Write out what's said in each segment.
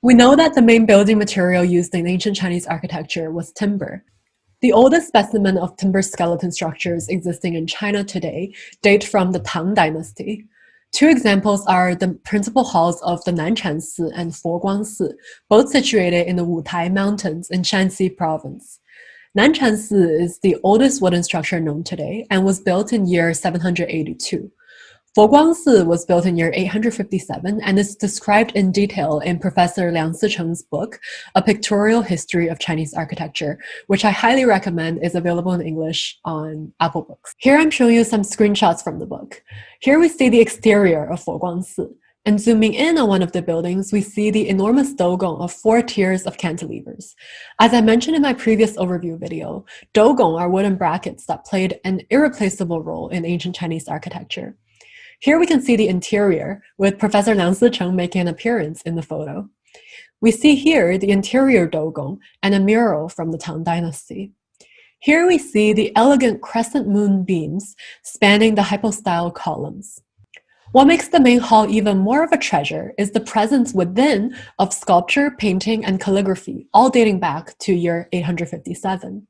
We know that the main building material used in ancient Chinese architecture was timber. The oldest specimen of timber skeleton structures existing in China today date from the Tang Dynasty. Two examples are the principal halls of the Nanshan Si and Foguang Si, both situated in the Wutai Mountains in Shanxi province. Nanshan Si is the oldest wooden structure known today and was built in year 782. Foguang Si was built in year 857 and is described in detail in Professor Liang Sicheng's book, A Pictorial History of Chinese Architecture, which I highly recommend is available in English on Apple Books. Here I'm showing you some screenshots from the book. Here we see the exterior of Foguang Si. And zooming in on one of the buildings, we see the enormous dogong of 4 tiers of cantilevers. As I mentioned in my previous overview video, dogong are wooden brackets that played an irreplaceable role in ancient Chinese architecture. Here we can see the interior, with Professor Liang Sicheng making an appearance in the photo. We see here the interior dogong and a mural from the Tang Dynasty. Here we see the elegant crescent moon beams spanning the hypostyle columns. What makes the main hall even more of a treasure is the presence within of sculpture, painting, and calligraphy, all dating back to year 857.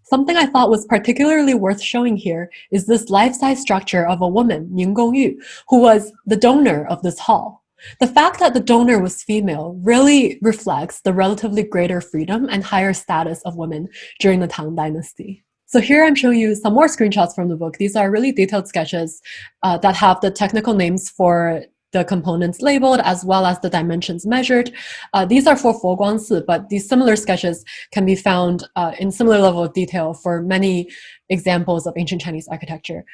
Something I thought was particularly worth showing here is this life-size structure of a woman, Ning Gongyu, who was the donor of this hall. The fact that the donor was female really reflects the relatively greater freedom and higher status of women during the Tang Dynasty. So here I'm showing you some more screenshots from the book. These are really detailed sketches that have the technical names for the components labeled as well as the dimensions measured. These are for Foguang Si, but these similar sketches can be found in similar level of detail for many examples of ancient Chinese architecture.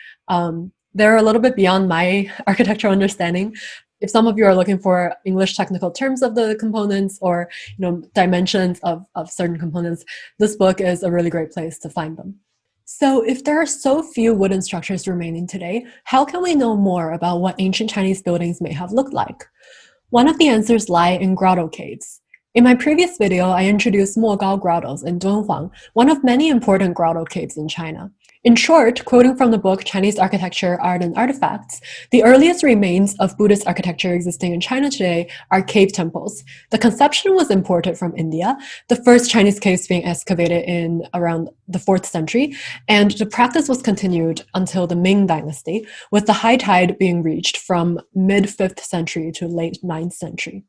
They're a little bit beyond my architectural understanding. If some of you are looking for English technical terms of the components or dimensions of certain components, this book is a really great place to find them. So if there are so few wooden structures remaining today, how can we know more about what ancient Chinese buildings may have looked like? One of the answers lie in grotto caves. In my previous video, I introduced Mogao grottos in Dunhuang, one of many important grotto caves in China. In short, quoting from the book Chinese Architecture, Art and Artifacts, the earliest remains of Buddhist architecture existing in China today are cave temples. The conception was imported from India, the first Chinese caves being excavated in around the 4th century, and the practice was continued until the Ming Dynasty, with the high tide being reached from mid-5th century to late 9th century.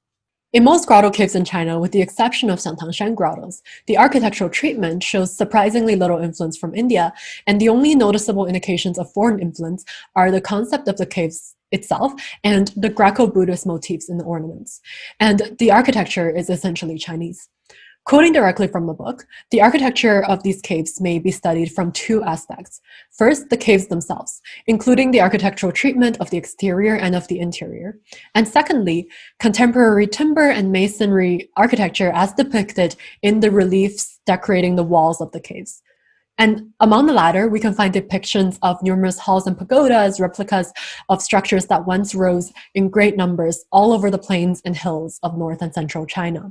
In most grotto caves in China, with the exception of Xiangtangshan grottos, the architectural treatment shows surprisingly little influence from India, and the only noticeable indications of foreign influence are the concept of the caves itself and the Greco-Buddhist motifs in the ornaments. And the architecture is essentially Chinese. Quoting directly from the book, the architecture of these caves may be studied from 2 aspects. First, the caves themselves, including the architectural treatment of the exterior and of the interior. And secondly, contemporary timber and masonry architecture as depicted in the reliefs decorating the walls of the caves. And among the latter, we can find depictions of numerous halls and pagodas, replicas of structures that once rose in great numbers all over the plains and hills of north and central China.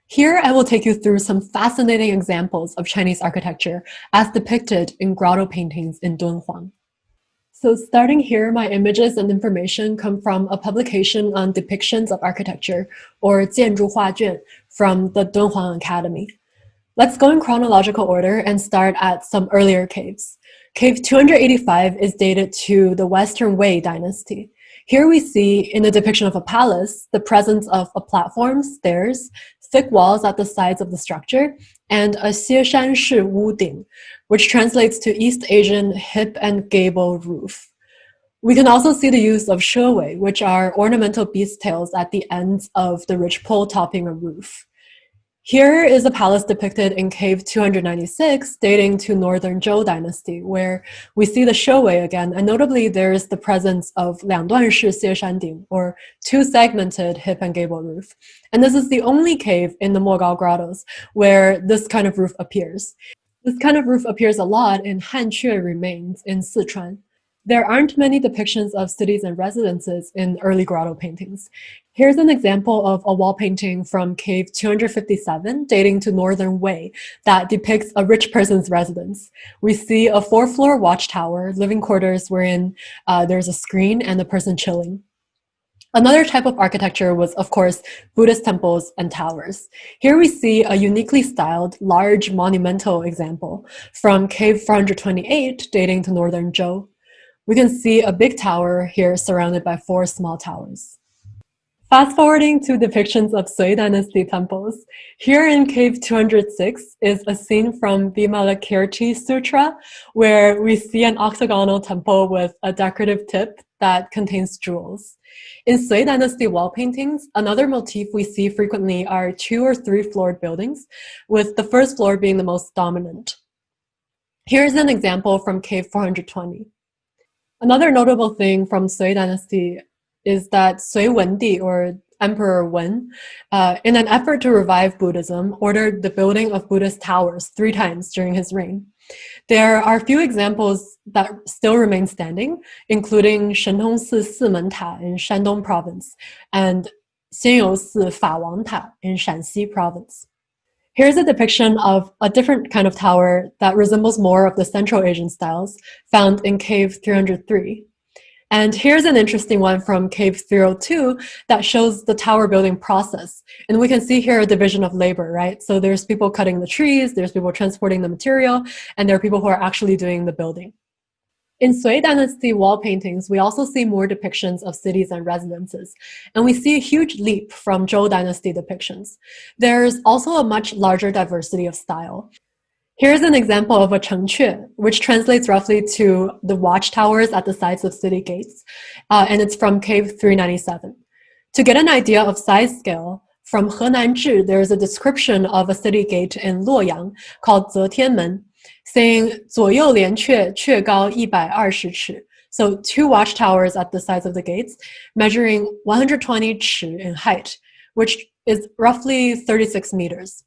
Here, I will take you through some fascinating examples of Chinese architecture as depicted in grotto paintings in Dunhuang. So starting here, my images and information come from a publication on depictions of architecture, or 建筑画卷, from the Dunhuang Academy. Let's go in chronological order and start at some earlier caves. Cave 285 is dated to the Western Wei dynasty. Here we see, in the depiction of a palace, the presence of a platform, stairs, thick walls at the sides of the structure, and a Xieshanshi wuding, which translates to East Asian hip and gable roof. We can also see the use of shewei, which are ornamental beast tails at the ends of the ridgepole topping a roof. Here is a palace depicted in cave 296, dating to Northern Zhou dynasty, where we see the shewei again, and notably there is the presence of 两段式 Xieshanding, or 2-segmented hip and gable roof. And this is the only cave in the Mogao grottos where this kind of roof appears. This kind of roof appears a lot in Hanque remains in Sichuan. There aren't many depictions of cities and residences in early grotto paintings. Here's an example of a wall painting from cave 257, dating to Northern Wei, that depicts a rich person's residence. We see a 4-floor watchtower, living quarters wherein there's a screen and a person chilling. Another type of architecture was, of course, Buddhist temples and towers. Here we see a uniquely styled, large monumental example from Cave 428 dating to northern Zhou. We can see a big tower here surrounded by 4 small towers. Fast forwarding to depictions of Sui Dynasty temples, here in Cave 206 is a scene from Vimalakirti Sutra, where we see an octagonal temple with a decorative tip that contains jewels. In Sui Dynasty wall paintings, another motif we see frequently are 2 or 3 floored buildings, with the first floor being the most dominant. Here's an example from Cave 420. Another notable thing from Sui Dynasty is that Sui Wendi, or Emperor Wen, in an effort to revive Buddhism, ordered the building of Buddhist towers 3 times during his reign. There are a few examples that still remain standing, including Shenhongsi Simen Ta in Shandong province and Xianyousi Fa Wang Ta in Shanxi province. Here's a depiction of a different kind of tower that resembles more of the Central Asian styles found in Cave 303. And here's an interesting one from Cave 302 that shows the tower building process. And we can see here a division of labor, right? So there's people cutting the trees, there's people transporting the material, and there are people who are actually doing the building. In Sui Dynasty wall paintings, we also see more depictions of cities and residences, and we see a huge leap from Zhou Dynasty depictions. There's also a much larger diversity of style. Here's an example of a chengque, which translates roughly to the watchtowers at the sides of city gates, and it's from Cave 397. To get an idea of size scale, from Henan Zhi, there is a description of a city gate in Luoyang called Zetianmen, saying 左右连阙,阙高120尺. So 2 watchtowers at the sides of the gates, measuring 120 尺 in height, which is roughly 36 meters.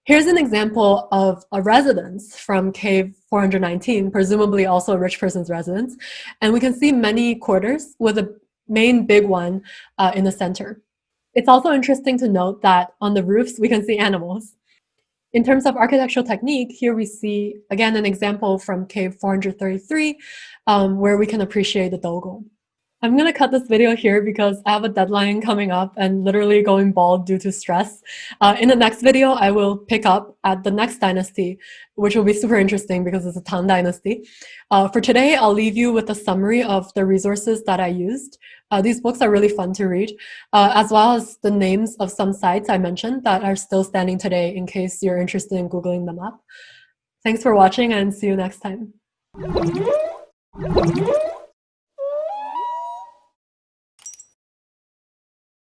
Here's an example of a residence from Cave 419, presumably also a rich person's residence. And we can see many quarters with a main big one in the center. It's also interesting to note that on the roofs, we can see animals. In terms of architectural technique, here we see, again, an example from Cave 433, where we can appreciate the dogong. I'm going to cut this video here because I have a deadline coming up and literally going bald due to stress. In the next video, I will pick up at the next dynasty, which will be super interesting because it's a Tang dynasty. For today, I'll leave you with a summary of the resources that I used. These books are really fun to read, as well as the names of some sites I mentioned that are still standing today in case you're interested in Googling them up. Thanks for watching and see you next time.